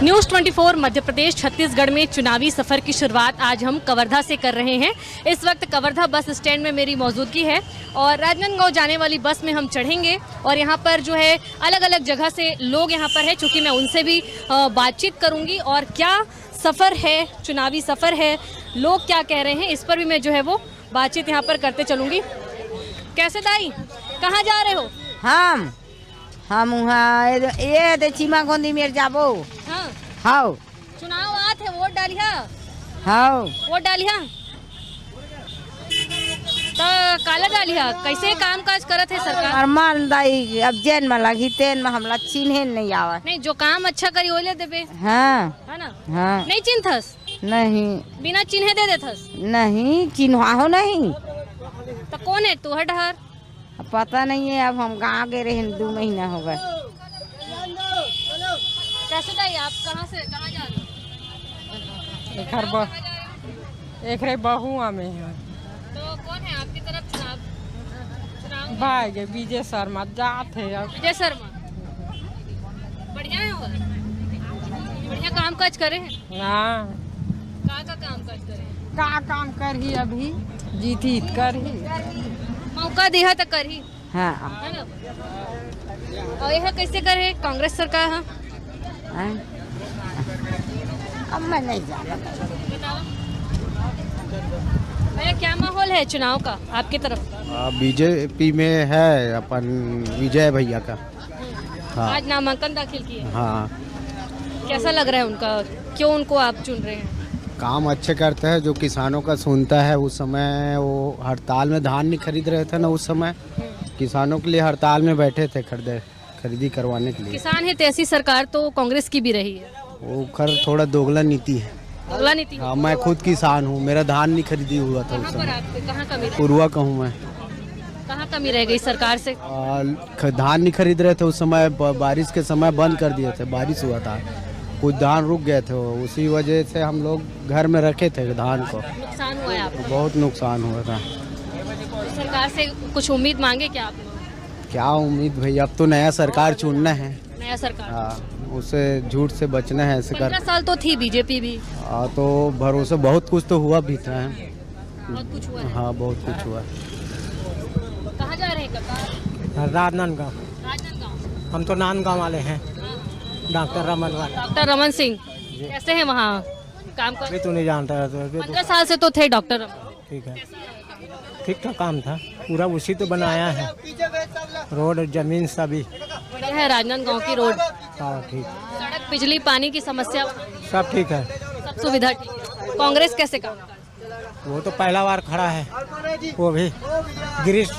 News 24 Madhya Pradesh Chhattisgarh में चुनावी सफ़र की शुरुआत आज हम कवर्धा से कर रहे हैं। इस वक्त कवर्धा बस स्टैंड में मेरी मौजूदगी है और राजनांदगांव जाने वाली बस में हम चढ़ेंगे और यहाँ पर जो है अलग अलग जगह से लोग यहाँ पर है, चूँकि मैं उनसे भी बातचीत करूँगी और क्या सफ़र है, चुनावी सफ़र है, लोग क्या कह रहे हैं, इस पर भी मैं जो है वो बातचीत यहाँ पर करते चलूँगी। कैसे दाई, कहाँ जा रहे हो? हम वहाँ ये चीमा गोंदी मेर जाबो। हाँ, हाउ चुनाव आत है, वोट डालिया। हाउ वोट डालिया तो काला डालिया। कैसे काम काज करत है सरकार? अरमान दाई अब जेन में लगी तेन में हमला चिन्हे नहीं आवा। नहीं, जो काम अच्छा करी ओले देबे, हाँ है ना? हाँ नहीं चिन्हथस, नहीं बिना चिन्हे दे देथस। नहीं चिन्हा हो नहीं तो कौन है तू? हटहर पता नहीं है। अब हम गाँव गए रहे 2 महीना हो गए। कैसे दाई, आप कहाँ से कहाँ जा रहे हो? एक बहुआ में है तो कौन है आपकी तरफ चुनाव भाई विजय शर्मा जाते हैं अब। विजय शर्मा बढ़िया है वो? बढ़िया काम काज करे हैं? हाँ कहाँ का काम काज करे हैं? का काम कर ही अभी जीती कर ही मौका दिया तो कर ही, हाँ है ना? और यह कैसे करे कांग्रेस सरकार? हाँ हाँ। अब मैं नहीं जाना। बताओ भैया, क्या माहौल है चुनाव का आपकी तरफ? बीजेपी में है अपन विजय भैया का। हाँ आज नामांकन दाखिल किए, हाँ, कैसा लग रहा है उनका? क्यों उनको आप चुन रहे हैं? काम अच्छे करते हैं, जो किसानों का सुनता है। उस समय वो हड़ताल में धान नहीं खरीद रहे थे ना, उस समय किसानों के लिए हड़ताल में बैठे थे खरीदी करवाने के लिए। किसान है तो ऐसी सरकार तो कांग्रेस की भी रही है। वो खर थोड़ा दोगला नीति है। अगला नीति हाँ, मैं खुद किसान हूँ, मेरा धान नहीं खरीदी हुआ था उस कहाँ पर समय। आपको कहाँ कमी रह पुरुआ का हूँ मैं। कहाँ कमी रह गई सरकार से? धान नहीं खरीद रहे थे उस समय, बारिश के समय बंद कर दिए थे, बारिश हुआ था, कुछ धान रुक गए थे, उसी वजह से हम लोग घर में रखे थे धान को। नुकसान हुआ है आपको? बहुत नुकसान हुआ था। सरकार से कुछ उम्मीद मांगे क्या आप लोग? क्या उम्मीद भैया, अब तो नया सरकार चुनना है। नया सरकार, हाँ, उसे झूठ से बचना है ऐसे 15 साल तो थी बीजेपी भी, हाँ, तो भरोसे बहुत कुछ तो हुआ भी था। बहुत कुछ हुआ है। हाँ, बहुत कुछ हुआ। कहाँ जा रहे हैं काका? राजनांदगांव। राजनांदगांव। हम तो नांदगांव वाले हैं, डॉक्टर रमन वाले। डॉक्टर रमन सिंह कैसे हैं वहाँ काम कर? अभी तो नहीं जानता है तो अभी 15 साल से तो थे डॉक्टर रमन। ठीक है, ठीक ठाक काम था, पूरा उसी तो बनाया है, रोड जमीन सभी। बढ़िया है राजनांदगांव की रोड, हाँ ठीक, सड़क, बिजली, पानी की समस्या, सब ठीक है। सब सुविधा ठीक है। कांग्रेस कैसे काम? वो तो पहला बार खड़ा है, वो भी गिरीश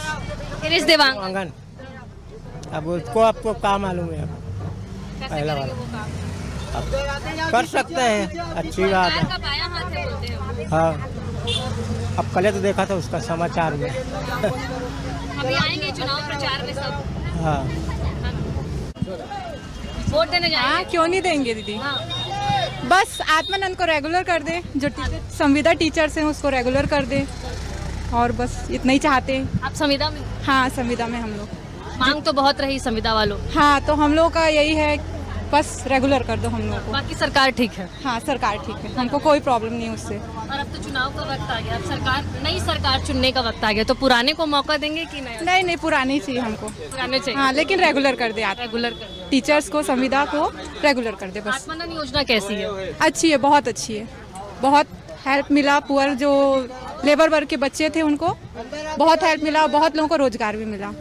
गिरीश देवांग आंगन। अब उसको आपको क्या मालूम है? कैसे पहला करेंगे वाला। वो काम? कर सकते हैं, अच्छी बात सरकार है। का बायां हाथ है बोलते हैं। हाँ, अब कल तो देखा था उसका समाचार में। अभी आएंगे चुनाव प्रचार में सब, हाँ, वोट देने हाँ जाएंगे। क्यों नहीं देंगे दीदी। हाँ, बस आत्मानंद को रेगुलर कर दे, जो संविदा टीचर्स हैं उसको रेगुलर कर दे, और बस इतना ही चाहते हैं। आप संविदा में? हाँ संविदा में हम लोग, मांग तो बहुत रही संविदा वालों, हाँ तो हम लोग का यही है, बस रेगुलर कर दो हम लोग को। बाकी सरकार ठीक है। हाँ सरकार ठीक है, हमको कोई प्रॉब्लम नहीं है उससे। और अब तो चुनाव का वक्त आ गया, अब सरकार, नई सरकार चुनने का वक्त आ गया, तो पुराने को मौका देंगे कि नया? नहीं नहीं, पुरानी चाहिए हमको। पुराने चाहिए, हाँ लेकिन रेगुलर कर दे, रेगुलर कर दो। टीचर्स को, संविदा को रेगुलर कर दे बस। आत्मानंद योजना कैसी है? अच्छी है, बहुत अच्छी है, बहुत हेल्प मिला। पुअर जो लेबर वर्ग के बच्चे थे उनको बहुत हेल्प मिला, बहुत लोगों को रोजगार भी मिला।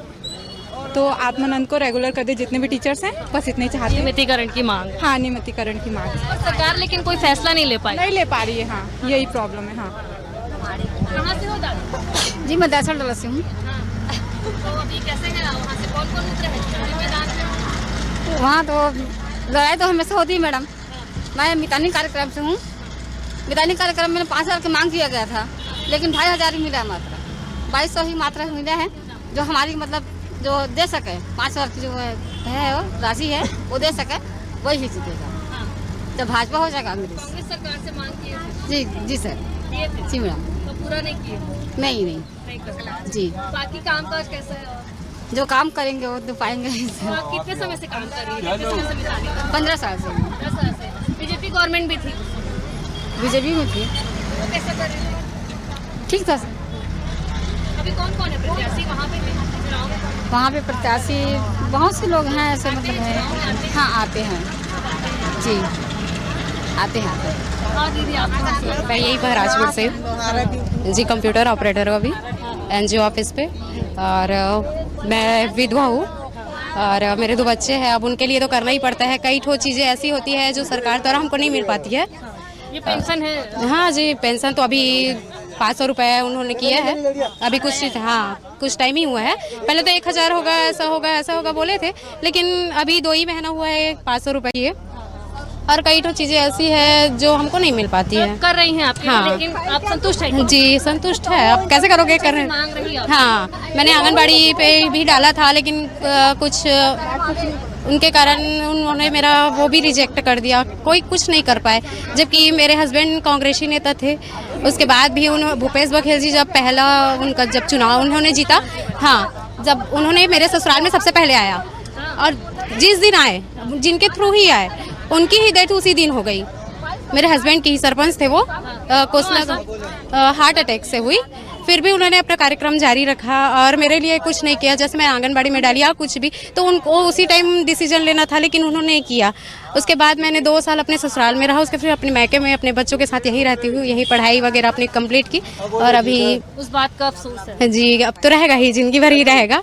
तो आत्मानंद को रेगुलर कर दे, जितने भी टीचर्स हैं, बस इतने ही चाहते हैं। नियमितीकरण की मांग, हाँ नियमितीकरण की मांग है। और सरकार लेकिन कोई फैसला नहीं ले पाई। नहीं ले पा रही है, हाँ यही प्रॉब्लम है। हाँ कहाँ से हो दादा? जी मैं दरअसल डला से हूँ। तो अभी कैसे है वहाँ से, कौन कौन उतरे हैं चुनावी मैदान में? वहाँ तो लड़ाई तो हमेशा होती है मैडम। मैं मितानी कार्यक्रम से हूँ। मितानी कार्यक्रम में 5,000 की मांग किया गया था, लेकिन 2,500 ही मिला मात्रा, 2,200 ही मात्रा मिला है, जो हमारी मतलब जो दे सके 5,000 की जो है वो राशि है वो दे सके, वही ही जीतेगा। जब भाजपा हो जाएगा कांग्रेस। कांग्रेस सरकार से मांग की है? जी जी सर, किए थे जी मैडम। तो पूरा नहीं किए? नहीं नहीं नहीं कर जी, बाकी कामकाज कैसा है? जो काम करेंगे वो तो पाएंगे। तो आप कितने समय से काम कर रही है? कितने समय से मितानी? 15 साल से। 10 साल से। बीजेपी गवर्नमेंट भी थी, बीजेपी में थी, वो कैसा कर रही थी? ठीक था। अभी कौन कौन है प्रत्याशी वहाँ पे चुनाव में? वहाँ पे प्रत्याशी बहुत से लोग हैं ऐसे, मतलब है। हाँ आते हैं जी, आते हैं। हाँ दीदी, आप कहाँ से? मैं यही महाराजपुर से जी, कंप्यूटर ऑपरेटर अभी एनजीओ ऑफिस पे, और मैं विधवा हूँ और मेरे 2 बच्चे हैं। अब उनके लिए तो करना ही पड़ता है, कई ठो चीज़ें ऐसी होती है जो सरकार द्वारा हमको नहीं मिल पाती है। ये पेंशन है? हाँ जी, पेंशन तो अभी 500 रुपये उन्होंने किया है, अभी कुछ टाइम ही हुआ है। पहले तो 1000 होगा, ऐसा होगा बोले थे, लेकिन अभी 2 ही महीना हुआ है 500 रुपये किए। और कई तो चीज़ें ऐसी है जो हमको नहीं मिल पाती है। कर रही हैं आपके, हाँ। लेकिन आप संतुष्ट हैं? जी संतुष्ट है, अब कैसे करोगे, कर रहे हैं। मांग रही है? हाँ, मैंने आंगनबाड़ी पे भी डाला था, लेकिन कुछ उनके कारण उन्होंने मेरा वो भी रिजेक्ट कर दिया, कोई कुछ नहीं कर पाए। जबकि मेरे हस्बैंड कांग्रेसी नेता थे, उसके बाद भी भूपेश बघेल जी जब पहला उनका जब चुनाव उन्होंने जीता, हाँ, जब उन्होंने मेरे ससुराल में सबसे पहले आया, और जिस दिन आए, जिनके थ्रू ही आए, उनकी ही डेथ उसी दिन हो गई। मेरे हस्बैंड की ही सरपंच थे वो, हार्ट अटैक से हुई। फिर भी उन्होंने अपना कार्यक्रम जारी रखा और मेरे लिए कुछ नहीं किया। जैसे मैं आंगनबाड़ी में डाली या कुछ भी, तो उनको उसी टाइम डिसीजन लेना था, लेकिन उन्होंने नहीं किया। उसके बाद मैंने 2 साल अपने ससुराल में रहा, उसके फिर अपने मायके में अपने बच्चों के साथ यहीं रहती हूँ, यहीं पढ़ाई वगैरह अपनी कंप्लीट की। और अभी उस बात का अफसोस है? जी, अब तो रहेगा ही, जिंदगी भर ही रहेगा।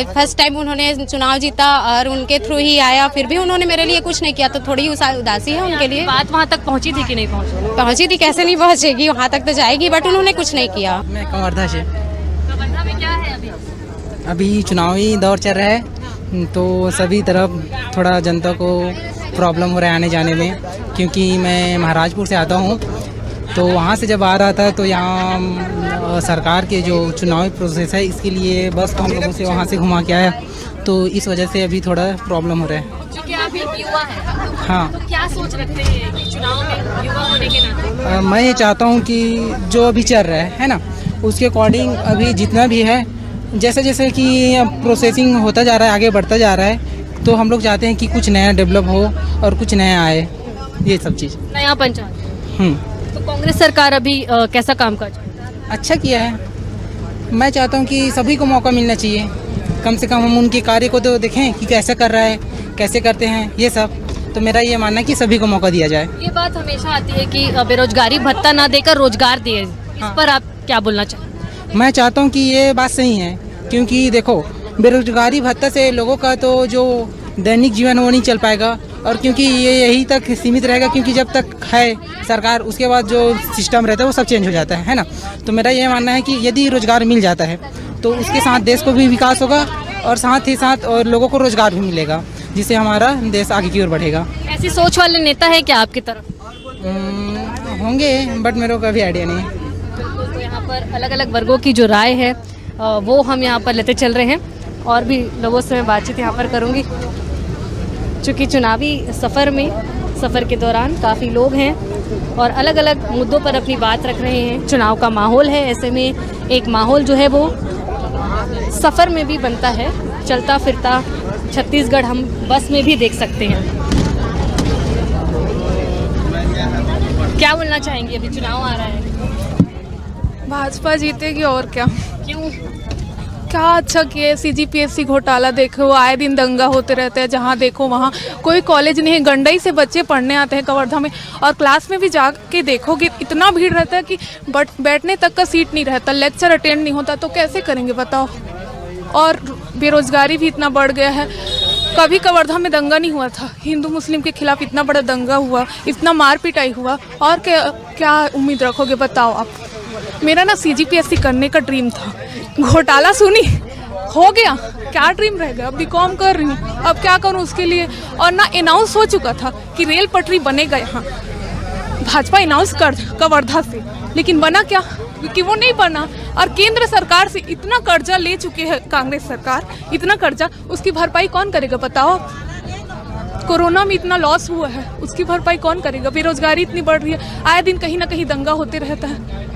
फर्स्ट टाइम उन्होंने चुनाव जीता और उनके थ्रू ही आया, फिर भी उन्होंने मेरे लिए कुछ नहीं किया, तो थोड़ी उदासी है उनके लिए। बात वहाँ तक पहुँची थी कि नहीं पहुँची? पहुँची थी, कैसे नहीं पहुँचेगी, वहाँ तक तो जाएगी, बट उन्होंने कुछ नहीं किया। मैं कवर्धा से। कवर्धा में क्या है अभी चुनावी दौर चल रहा है, तो सभी तरफ थोड़ा जनता को प्रॉब्लम हो रहा है आने जाने में, क्योंकि मैं महाराजपुर से आता हूँ। तो वहाँ से जब आ रहा था तो यहाँ सरकार के जो चुनावी प्रोसेस है, इसके लिए बस हम लोगों से वहाँ से घुमा के आया, तो इस वजह से अभी थोड़ा प्रॉब्लम हो रहा है। क्योंकि आप एक युवा हैं, हाँ, तो क्या सोच रखते हैं कि चुनाव में युवा होने के नाते? मैं ये चाहता हूँ कि जो अभी चल रहा है ना, उसके अकॉर्डिंग अभी जितना भी है, जैसे जैसे कि प्रोसेसिंग होता जा रहा है, आगे बढ़ता जा रहा है, तो हम लोग चाहते हैं कि कुछ नया डेवलप हो और कुछ नया आए, ये सब चीज़। नया पंचायत। तो कांग्रेस सरकार अभी कैसा काम कर? अच्छा किया है। मैं चाहता हूँ कि सभी को मौका मिलना चाहिए, कम से कम हम उनके कार्य को तो देखें कि कैसे कर रहा है, कैसे करते हैं ये सब। तो मेरा ये मानना है कि सभी को मौका दिया जाए। ये बात हमेशा आती है कि बेरोजगारी भत्ता ना देकर रोजगार दिए, इस पर आप क्या बोलना चाहें? मैं चाहता हूँ कि ये बात सही है, क्योंकि देखो, बेरोजगारी भत्ता से लोगों का तो जो दैनिक जीवन वो नहीं चल पाएगा, और क्योंकि ये यही तक सीमित रहेगा, क्योंकि जब तक है सरकार, उसके बाद जो सिस्टम रहता है वो सब चेंज हो जाता है ना। तो मेरा ये मानना है कि यदि रोजगार मिल जाता है तो उसके साथ देश को भी विकास होगा, और साथ ही साथ और लोगों को रोजगार भी मिलेगा, जिससे हमारा देश आगे की ओर बढ़ेगा। ऐसी सोच वाले नेता है क्या आपकी तरफ? होंगे, बट मेरे को कभी आइडिया नहीं है। तो यहाँ पर अलग अलग वर्गों की जो राय है वो हम यहाँ पर लेते चल रहे हैं, और भी लोगों से मैं बातचीत यहाँ पर करूँगी। चूँकि चुनावी सफ़र के दौरान काफ़ी लोग हैं और अलग अलग मुद्दों पर अपनी बात रख रहे हैं। चुनाव का माहौल है, ऐसे में एक माहौल जो है वो सफ़र में भी बनता है। चलता फिरता छत्तीसगढ़ हम बस में भी देख सकते हैं। क्या बोलना चाहेंगे? अभी चुनाव आ रहा है, भाजपा जीतेगी और क्या। क्यों? क्या अच्छा किए, सीजीपीएससी घोटाला देखो, आए दिन दंगा होते रहते हैं, जहाँ देखो वहाँ कोई कॉलेज नहीं है। गंडई से बच्चे पढ़ने आते हैं कवर्धा में, और क्लास में भी जाके देखोगे इतना भीड़ रहता है कि बैठने तक का सीट नहीं रहता, लेक्चर अटेंड नहीं होता, तो कैसे करेंगे बताओ। और बेरोजगारी भी इतना बढ़ गया है। कभी कवर्धा में दंगा नहीं हुआ था, हिंदू मुस्लिम के खिलाफ इतना बड़ा दंगा हुआ, इतना मार पिटाई हुआ, और क्या उम्मीद रखोगे बताओ आप। मेरा ना सीजीपीएससी करने का ड्रीम था, घोटाला सुनी हो गया, क्या ड्रीम रह गया। अब बीकॉम कर रही हूँ, अब क्या करूँ उसके लिए। और ना अनाउंस हो चुका था कि रेल पटरी बनेगा यहाँ, भाजपा अनाउंस कर कवर्धा से, लेकिन बना क्या? क्योंकि वो नहीं बना। और केंद्र सरकार से इतना कर्जा ले चुके हैं कांग्रेस सरकार, इतना कर्जा, उसकी भरपाई कौन करेगा बताओ। कोरोना में इतना लॉस हुआ है, उसकी भरपाई कौन करेगा। बेरोजगारी इतनी बढ़ रही है, आए दिन कहीं ना कहीं दंगा होते रहता है।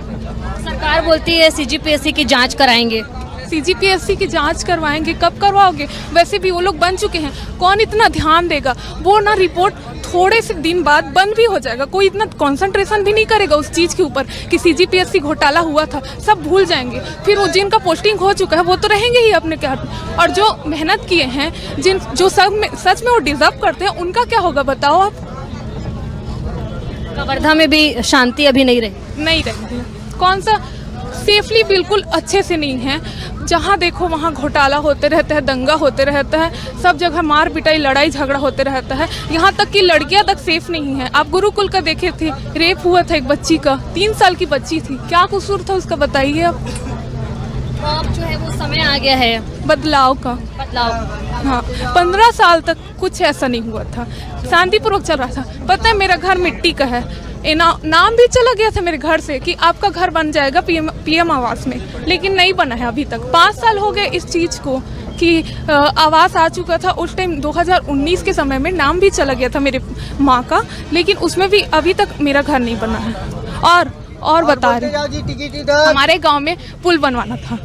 सरकार बोलती है सीजीपीएससी की जांच कराएंगे। सीजीपीएससी की जांच करवाएंगे, कब करवाओगे? वैसे भी वो लोग बन चुके हैं, कौन इतना ध्यान देगा। वो ना रिपोर्ट थोड़े से दिन बाद बंद भी हो जाएगा। कोई इतना कंसंट्रेशन भी नहीं करेगा उस चीज़ के ऊपर कि CGPSC घोटाला हुआ था, सब भूल जाएंगे। फिर वो जिनका पोस्टिंग हो चुका है वो तो रहेंगे ही अपने घर पे, और जो मेहनत किए हैं, जो सच में वो डिजर्व करते हैं, उनका क्या होगा बताओ आप। कवर्धा में भी शांति अभी नहीं रही? नहीं रही है। कौन सा सेफली बिल्कुल अच्छे से नहीं है। जहाँ देखो वहाँ घोटाला होते रहता है, दंगा होते रहता है, सब जगह मार पिटाई लड़ाई झगड़ा होते रहता है। यहाँ तक कि लड़कियाँ तक सेफ नहीं है। आप गुरुकुल का देखे थे, रेप हुआ था एक बच्ची का, 3 साल की बच्ची थी, क्या कसूर था उसका बताइए आप। तो अब जो है वो समय आ गया है बदलाव का। हाँ, 15 साल तक कुछ ऐसा नहीं हुआ था, शांतिपूर्वक चल रहा था। पता है मेरा घर मिट्टी का है, नाम भी चला गया था मेरे घर से कि आपका घर बन जाएगा PM आवास में, लेकिन नहीं बना है अभी तक। 5 साल हो गए इस चीज़ को कि आवास आ चुका था। उस टाइम 2019 के समय में नाम भी चला गया था मेरे माँ का, लेकिन उसमें भी अभी तक मेरा घर नहीं बना है। और बता रहे, हमारे गांव में पुल बनवाना था,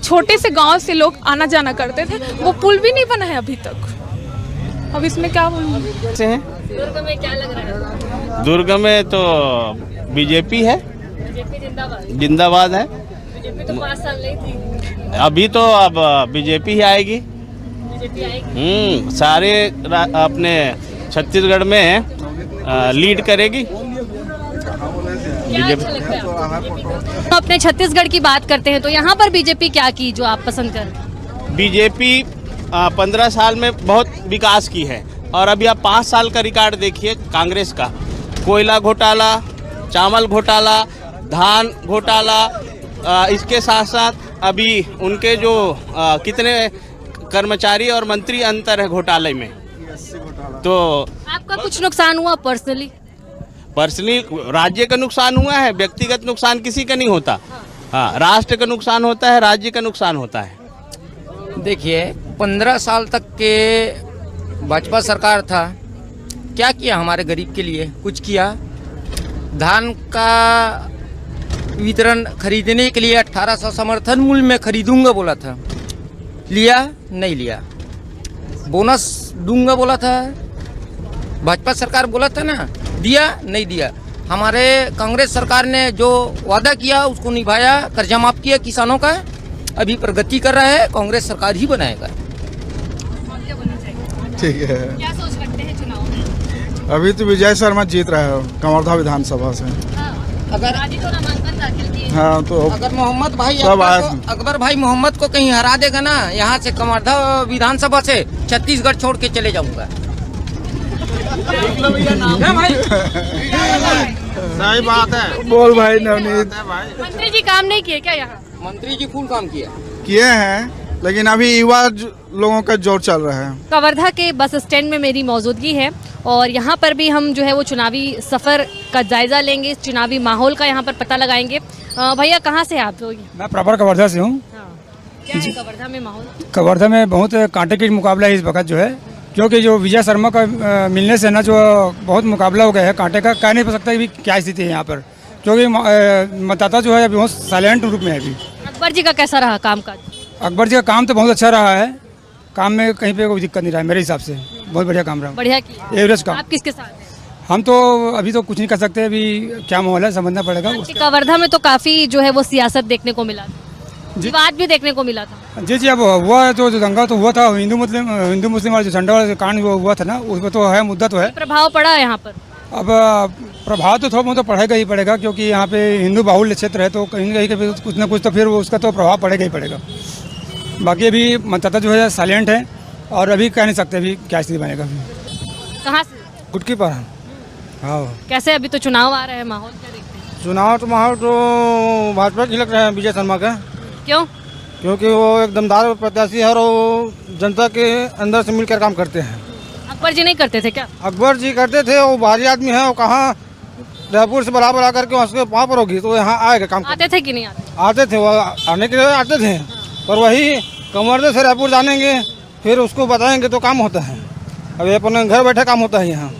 छोटे से गांव से लोग आना जाना करते थे, वो पुल भी नहीं बना है अभी तक। अब इसमें क्या बोलूं। दुर्ग में क्या लग रहा है? दुर्ग में तो बीजेपी है, बीजेपी जिंदाबाद। जिंदाबाद है। बीजेपी तो 5 साल नहीं थी, अभी तो अब बीजेपी ही आएगी। बीजेपी आएगी। सारे अपने छत्तीसगढ़ में लीड करेगी क्या अच्छा लगता है आपको? अपने छत्तीसगढ़ की बात करते हैं तो यहाँ पर बीजेपी क्या की जो आप पसंद करें? बीजेपी 15 साल में बहुत विकास की है, और अभी आप 5 साल का रिकॉर्ड देखिए कांग्रेस का। कोयला घोटाला, चावल घोटाला, धान घोटाला, इसके साथ साथ अभी उनके जो कितने कर्मचारी और मंत्री अंतर है घोटाले में। तो आपका कुछ नुकसान हुआ पर्सनली? राज्य का नुकसान हुआ है, व्यक्तिगत नुकसान किसी का नहीं होता। हाँ, राष्ट्र का नुकसान होता है, राज्य का नुकसान होता है। देखिए 15 साल तक के भाजपा सरकार था, क्या किया हमारे गरीब के लिए? कुछ किया? धान का वितरण खरीदने के लिए 1800 समर्थन मूल्य में खरीदूंगा बोला था, लिया? नहीं लिया। बोनस दूंगा बोला था, भाजपा सरकार बोला था ना, दिया? नहीं दिया। हमारे कांग्रेस सरकार ने जो वादा किया उसको निभाया, कर्जा माफ किया किसानों का, अभी प्रगति कर रहा है, कांग्रेस सरकार ही बनाएगा। ठीक है। क्या सोच रखते हैं चुनाव में? अभी तो विजय शर्मा जीत रहा है कवर्धा विधानसभा से। अगर आज ही तो नामांकन दाखिल किए। हाँ, तो अगर मोहम्मद भाई सब अकबर भाई मोहम्मद को कहीं हरा देगा ना, यहाँ से कवर्धा विधानसभा से छत्तीसगढ़ छोड़ के चले जाऊंगा। सही बात है, बोल भाई नवनीत। मंत्री जी काम नहीं किए क्या यहाँ? मंत्री जी फुल काम किए हैं, लेकिन अभी युवा लोगों का जोर चल रहा है। कवर्धा के बस स्टैंड में मेरी मौजूदगी है और यहाँ पर भी हम जो है वो चुनावी सफ़र का जायज़ा लेंगे, चुनावी माहौल का यहाँ पर पता लगाएंगे। भैया कहाँ से आप लोग? मैं प्रॉपर कवर्धा से हूँ। क्या है कवर्धा में माहौल? कवर्धा में बहुत कांटे की मुकाबला है इस वक्त जो है, क्योंकि जो विजय शर्मा का मिलने से ना जो बहुत मुकाबला हो गया है कांटे का। कह नहीं पा सकता कि क्या स्थिति है यहाँ पर, क्योंकि मतदाता जो है अभी बहुत साइलेंट रूप में है। अभी अकबर जी का कैसा रहा कामकाज? अकबर जी का काम तो बहुत अच्छा रहा है, काम में कहीं पे कोई दिक्कत नहीं रहा है मेरे हिसाब से, बहुत बढ़िया काम रहा। बढ़िया किया। एवरेज काम। आप किसके साथ हैं? हम तो अभी तो कुछ नहीं कर सकते, अभी क्या माहौल है समझना पड़ेगा। कवर्धा में तो काफ़ी जो है वो सियासत देखने को मिला, विवाद भी देखने को मिला था। जी जी, अब हुआ तो जो दंगा तो हुआ था हिंदू मुस्लिम वाला जो झंडा वाला कांड हुआ था ना, उसमें तो है, मुद्दा तो है। प्रभाव पड़ा है यहाँ पर? अब प्रभाव तो थोड़ा बहुत तो पड़ेगा ही पड़ेगा, क्योंकि यहाँ पे हिंदू बाहुल्य क्षेत्र है, तो कहीं ना कहीं कुछ ना कुछ तो फिर उसका तो प्रभाव पड़ेगा ही पड़ेगा। बाकी अभी मतदाता जो है साइलेंट है और अभी कह नहीं सकते अभी क्या स्थिति बनेगा। कहाँ से? गुटकी पर। हाँ, कैसे अभी तो चुनाव आ रहे हैं, माहौल क्या देखते हैं? चुनाव तो माहौल तो भाजपा की लग रहा है, विजय शर्मा का। क्यों? क्योंकि वो एक दमदार प्रत्याशी है और वो जनता के अंदर से मिलकर काम करते हैं। अकबर जी नहीं करते थे क्या? अकबर जी करते थे, वो भारी आदमी है, वो कहाँ जयपुर से बड़ा करके उसके वहाँ पर होगी तो यहाँ आएगा काम। आते थे कि नहीं आते? आते थे, वो आने के लिए आते थे, पर वही कमरदे से रायपुर जानेंगे फिर उसको बताएंगे तो काम होता है। अभी अपने घर बैठे काम होता है यहाँ,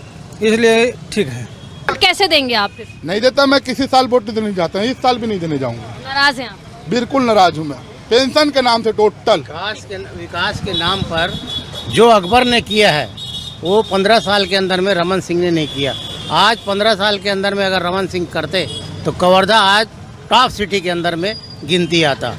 इसलिए ठीक है। कैसे देंगे आप फिर? नहीं देता, मैं किसी साल वोट देने जाता हूँ, इस साल भी नहीं देने जाऊँगा। नाराज हैं आप? बिल्कुल नाराज हूँ मैं, पेंशन के नाम से टोटल। विकास के नाम पर जो अकबर ने किया है वो 15 साल के अंदर में रमन सिंह ने नहीं किया। आज 15 साल के अंदर में अगर रमन सिंह करते तो कवर्धा आज टॉप सिटी के अंदर में गिनती आता।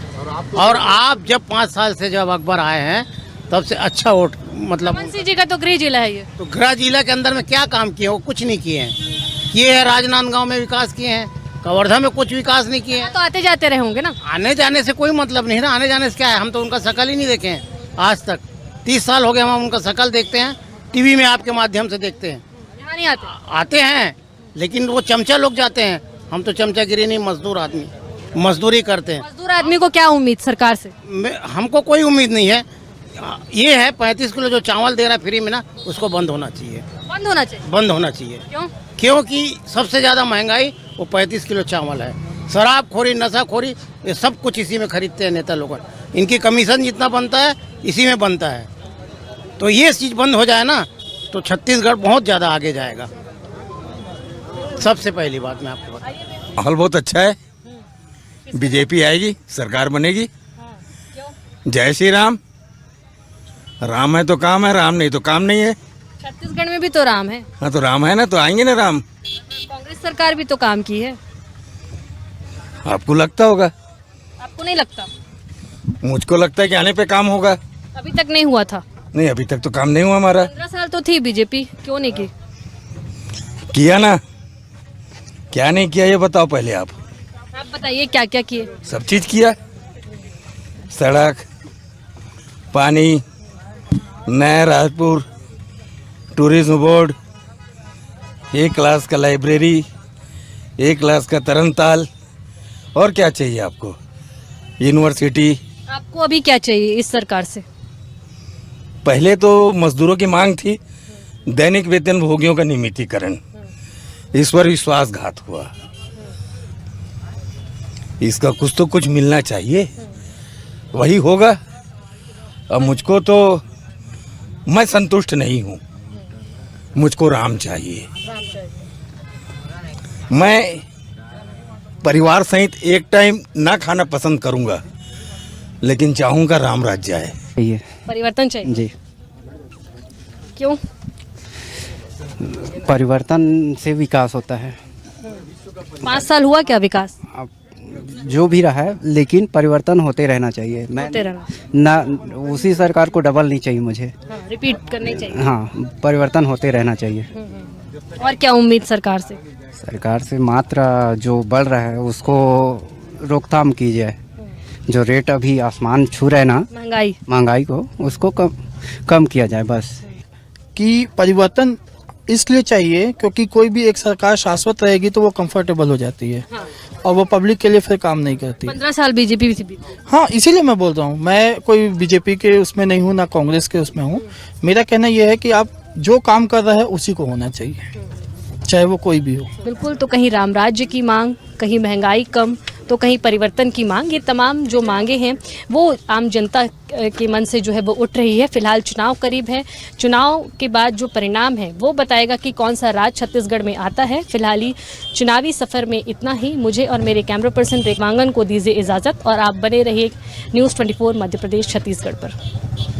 और आप जब 5 साल से जब अकबर आए हैं तब से अच्छा वोट मतलब रमन सिंह जी का तो गृह जिला है ये। तो गृह जिला के अंदर में क्या काम किए? वो कुछ नहीं किए हैं। किए हैं राजनांदगांव में विकास किए हैं, कवर्धा में कुछ विकास नहीं किए हैं। तो आते जाते रहे होंगे ना। आने जाने से कोई मतलब नहीं ना, आने जाने से क्या है? हम तो उनका शकल ही नहीं देखे हैं आज तक। 30 साल हो गए हम उनका शकल देखते हैं, टीवी में आपके माध्यम से देखते हैं। यहाँ नहीं आते। आते हैं लेकिन वो चमचा लोग जाते हैं, हम तो चमचागिरी नहीं, मजदूर आदमी मजदूरी करते हैं। मजदूर आदमी को क्या उम्मीद सरकार से? हमको कोई उम्मीद नहीं है। ये है 35 किलो जो चावल दे रहा है फ्री में ना, उसको बंद होना चाहिए। बंद होना चाहिए। बंद होना चाहिए। क्यों? क्योंकि सबसे ज़्यादा महंगाई वो 35 किलो चावल है। शराबखोरी, नशाखोरी, ये सब कुछ इसी में खरीदते हैं नेता लोग। इनकी कमीशन जितना बनता है इसी में बनता है। तो ये चीज़ बंद हो जाए ना तो छत्तीसगढ़ बहुत ज़्यादा आगे जाएगा। सबसे पहली बात मैं आपको बताऊं, माहौल बहुत अच्छा है। बीजेपी आएगी, सरकार बनेगी। जय श्री राम। राम है तो काम है, राम नहीं तो काम नहीं है। छत्तीसगढ़ में भी तो राम है। हाँ तो राम है ना, तो आएंगे ना राम। कांग्रेस सरकार भी तो काम की है। आपको लगता होगा, आपको नहीं लगता? मुझको लगता है कि आने पे काम होगा। अभी तक नहीं हुआ था। नहीं, अभी तक तो काम नहीं हुआ हमारा। 15 साल तो थी बीजेपी, क्यों नहीं की? किया ना, क्या नहीं किया ये बताओ पहले आप बताइए क्या क्या किए? सब चीज किया। सड़क, पानी, नया राजपुर, टूरिज्म बोर्ड, 1 क्लास का लाइब्रेरी, 1 क्लास का तरनताल, और क्या चाहिए आपको? यूनिवर्सिटी। आपको अभी क्या चाहिए इस सरकार से? पहले तो मजदूरों की मांग थी, दैनिक वेतन भोगियों का नियमितीकरण। इस पर विश्वासघात हुआ। इसका कुछ तो कुछ मिलना चाहिए, वही होगा। अब मुझको तो, मैं संतुष्ट नहीं हूँ, मुझको राम चाहिए। मैं परिवार सहित एक टाइम ना खाना पसंद करूँगा, लेकिन चाहूँगा राम राज्य आए। परिवर्तन चाहिए जी। क्यों? परिवर्तन से विकास होता है। 5 साल हुआ क्या विकास? जो भी रहा है, लेकिन परिवर्तन होते रहना चाहिए। होते रहना ना, उसी सरकार को डबल नहीं चाहिए मुझे। रिपीट करनी चाहिए। हाँ, परिवर्तन होते रहना चाहिए। और क्या उम्मीद सरकार से? सरकार से मात्रा जो बढ़ रहा है उसको रोकथाम की जाए। जो रेट अभी आसमान छू रहे ना, महंगाई को, उसको कम किया जाए बस। कि परिवर्तन इसलिए चाहिए क्योंकि कोई भी एक सरकार शाश्वत रहेगी तो वो कंफर्टेबल हो जाती है। हाँ। और वो पब्लिक के लिए फिर काम नहीं करती। 15 साल बीजेपी थी। हाँ, इसीलिए मैं बोल रहा हूँ। मैं कोई बीजेपी के उसमें नहीं हूँ, ना कांग्रेस के उसमें हूँ। मेरा कहना यह है कि आप जो काम कर रहे हैं उसी को होना चाहिए, चाहे वो कोई भी हो। बिल्कुल। तो कहीं राम राज्य की मांग, कहीं महंगाई कम, तो कहीं परिवर्तन की मांग। ये तमाम जो मांगे हैं वो आम जनता के मन से जो है वो उठ रही है। फिलहाल चुनाव करीब है, चुनाव के बाद जो परिणाम है वो बताएगा कि कौन सा राज छत्तीसगढ़ में आता है। फिलहाल चुनावी सफ़र में इतना ही। मुझे और मेरे कैमरा पर्सन रेखमांगन को दीजिए इजाज़त, और आप बने रहिए न्यूज़ 24 मध्य प्रदेश छत्तीसगढ़ पर।